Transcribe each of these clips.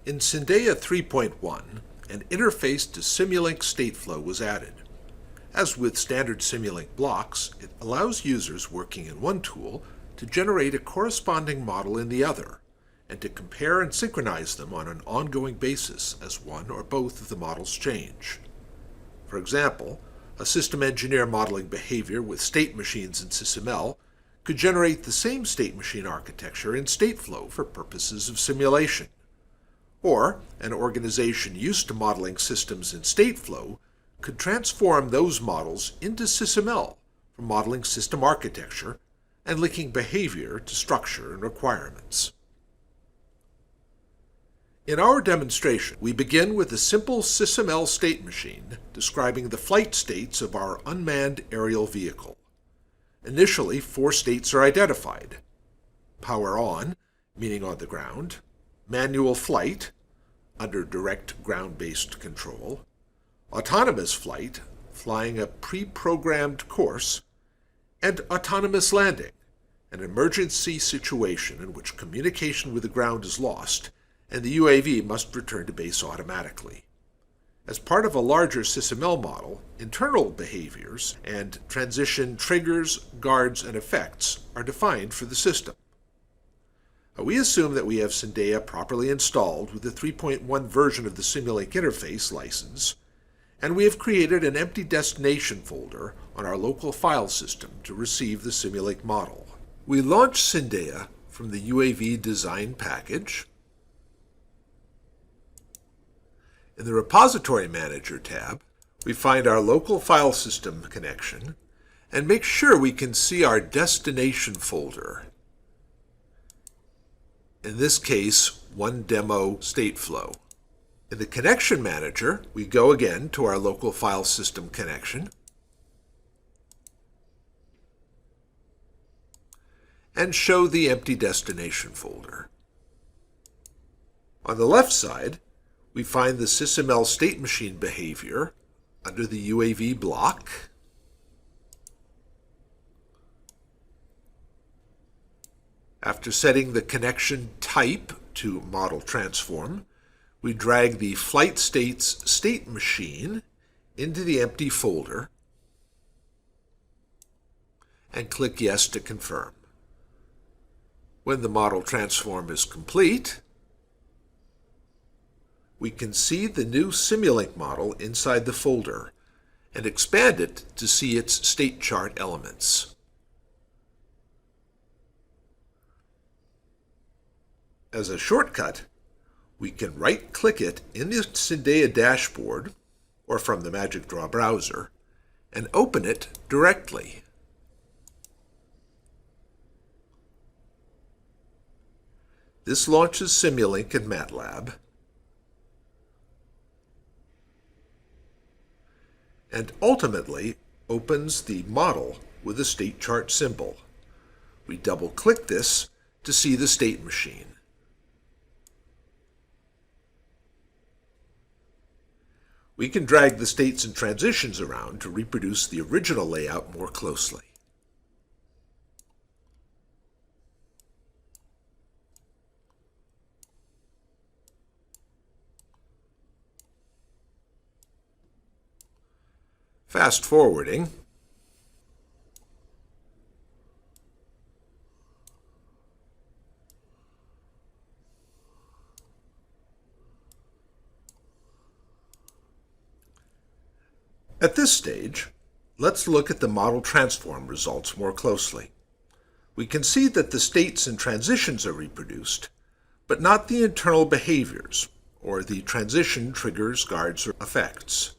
In Syndea 3.1, an interface to Simulink Stateflow was added. As with standard Simulink blocks, it allows users working in one tool to generate a corresponding model in the other, and to compare and synchronize them on an ongoing basis as one or both of the models change. For example, a system engineer modeling behavior with state machines in SysML could generate the same state machine architecture in Stateflow for purposes of simulation. Or, an organization used to modeling systems in Stateflow could transform those models into SysML for modeling system architecture and linking behavior to structure and requirements. In our demonstration, we begin with a simple SysML state machine describing the flight states of our unmanned aerial vehicle. Initially, 4 states are identified: power on, meaning on the ground; manual flight, under direct ground-based control; autonomous flight, flying a pre-programmed course; and autonomous landing, an emergency situation in which communication with the ground is lost and the UAV must return to base automatically. As part of a larger SysML model, internal behaviors and transition triggers, guards, and effects are defined for the system. We assume that we have Syndea properly installed with the 3.1 version of the Simulink interface license, and we have created an empty destination folder on our local file system to receive the Simulink model. We launch Syndea from the UAV design package. In the Repository Manager tab, we find our local file system connection and make sure we can see our destination folder. In this case, one demo Stateflow. In the Connection Manager, we go again to our local file system connection and show the empty destination folder. On the left side, we find the SysML state machine behavior under the UAV block. After setting the connection type to model transform, we drag the flight state's state machine into the empty folder and click Yes to confirm. When the model transform is complete, we can see the new Simulink model inside the folder and expand it to see its state chart elements. As a shortcut, we can right-click it in the Syndea dashboard or from the Magic Draw browser and open it directly. This launches Simulink in MATLAB and ultimately opens the model with a state chart symbol. We double-click this to see the state machine. We can drag the states and transitions around to reproduce the original layout more closely. Fast forwarding, at this stage, let's look at the model transform results more closely. We can see that the states and transitions are reproduced, but not the internal behaviors, or the transition triggers, guards, or effects.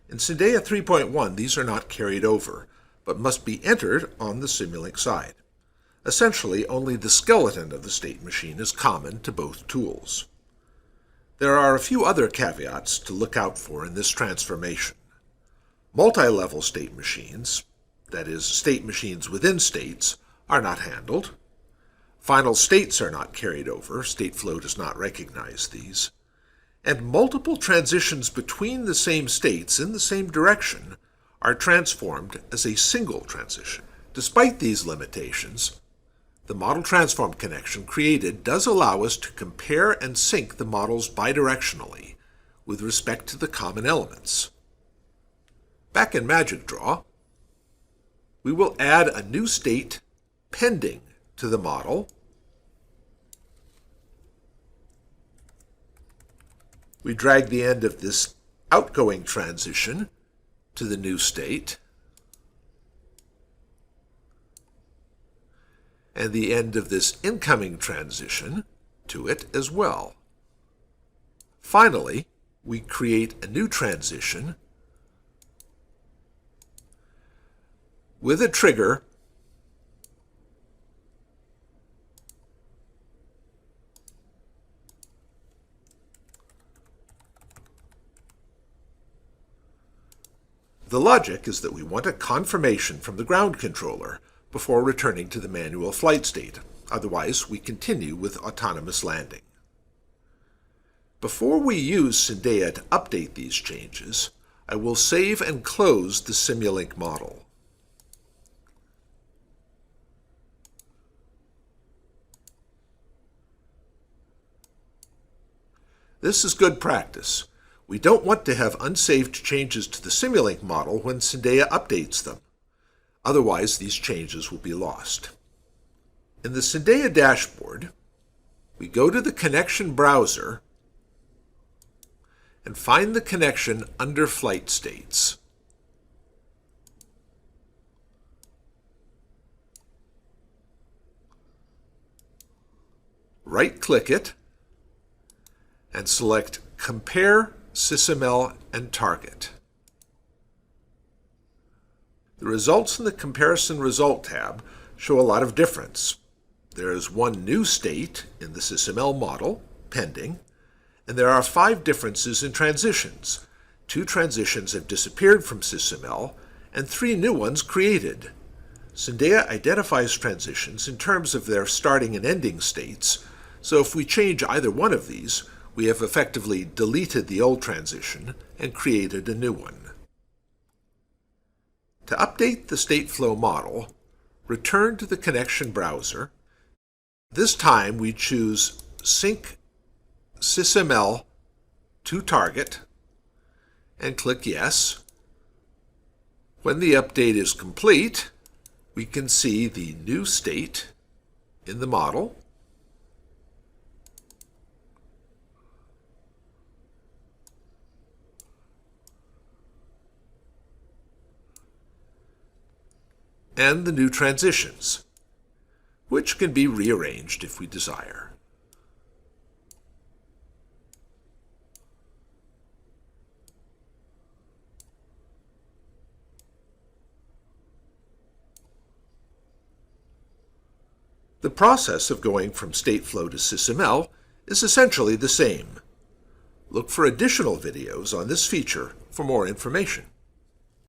In Syndea 3.1, these are not carried over, but must be entered on the Simulink side. Essentially, only the skeleton of the state machine is common to both tools. There are a few other caveats to look out for in this transformation. Multi-level state machines, that is, state machines within states, are not handled. Final states are not carried over. Stateflow does not recognize these. And multiple transitions between the same states in the same direction are transformed as a single transition. Despite these limitations, The model transform connection created does allow us to compare and sync the models bidirectionally with respect to the common elements. Back in MagicDraw, we will add a new state pending to the model. We drag the end of this outgoing transition to the new state, and the end of this incoming transition to it as well. Finally, we create a new transition with a trigger The logic is that we want a confirmation from the ground controller before returning to the manual flight state. Otherwise, we continue with autonomous landing. Before we use Syndea to update these changes, I will save and close the Simulink model. This is good practice. We don't want to have unsaved changes to the Simulink model when Syndea updates them. Otherwise, these changes will be lost. In the Syndea dashboard, we go to the connection browser and find the connection under flight states. Right-click it and select Compare SysML and Target. The results in the Comparison Result tab show a lot of difference. There is one new state in the SysML model, pending, and there are 5 differences in transitions. 2 transitions have disappeared from SysML, and 3 new ones created. Syndea identifies transitions in terms of their starting and ending states, so if we change either one of these, we have effectively deleted the old transition and created a new one. To update the Stateflow model, return to the connection browser. This time we choose Sync SysML to Target and click Yes. When the update is complete, we can see the new state in the model. And the new transitions, which can be rearranged if we desire. The process of going from Stateflow to SysML is essentially the same. Look for additional videos on this feature for more information.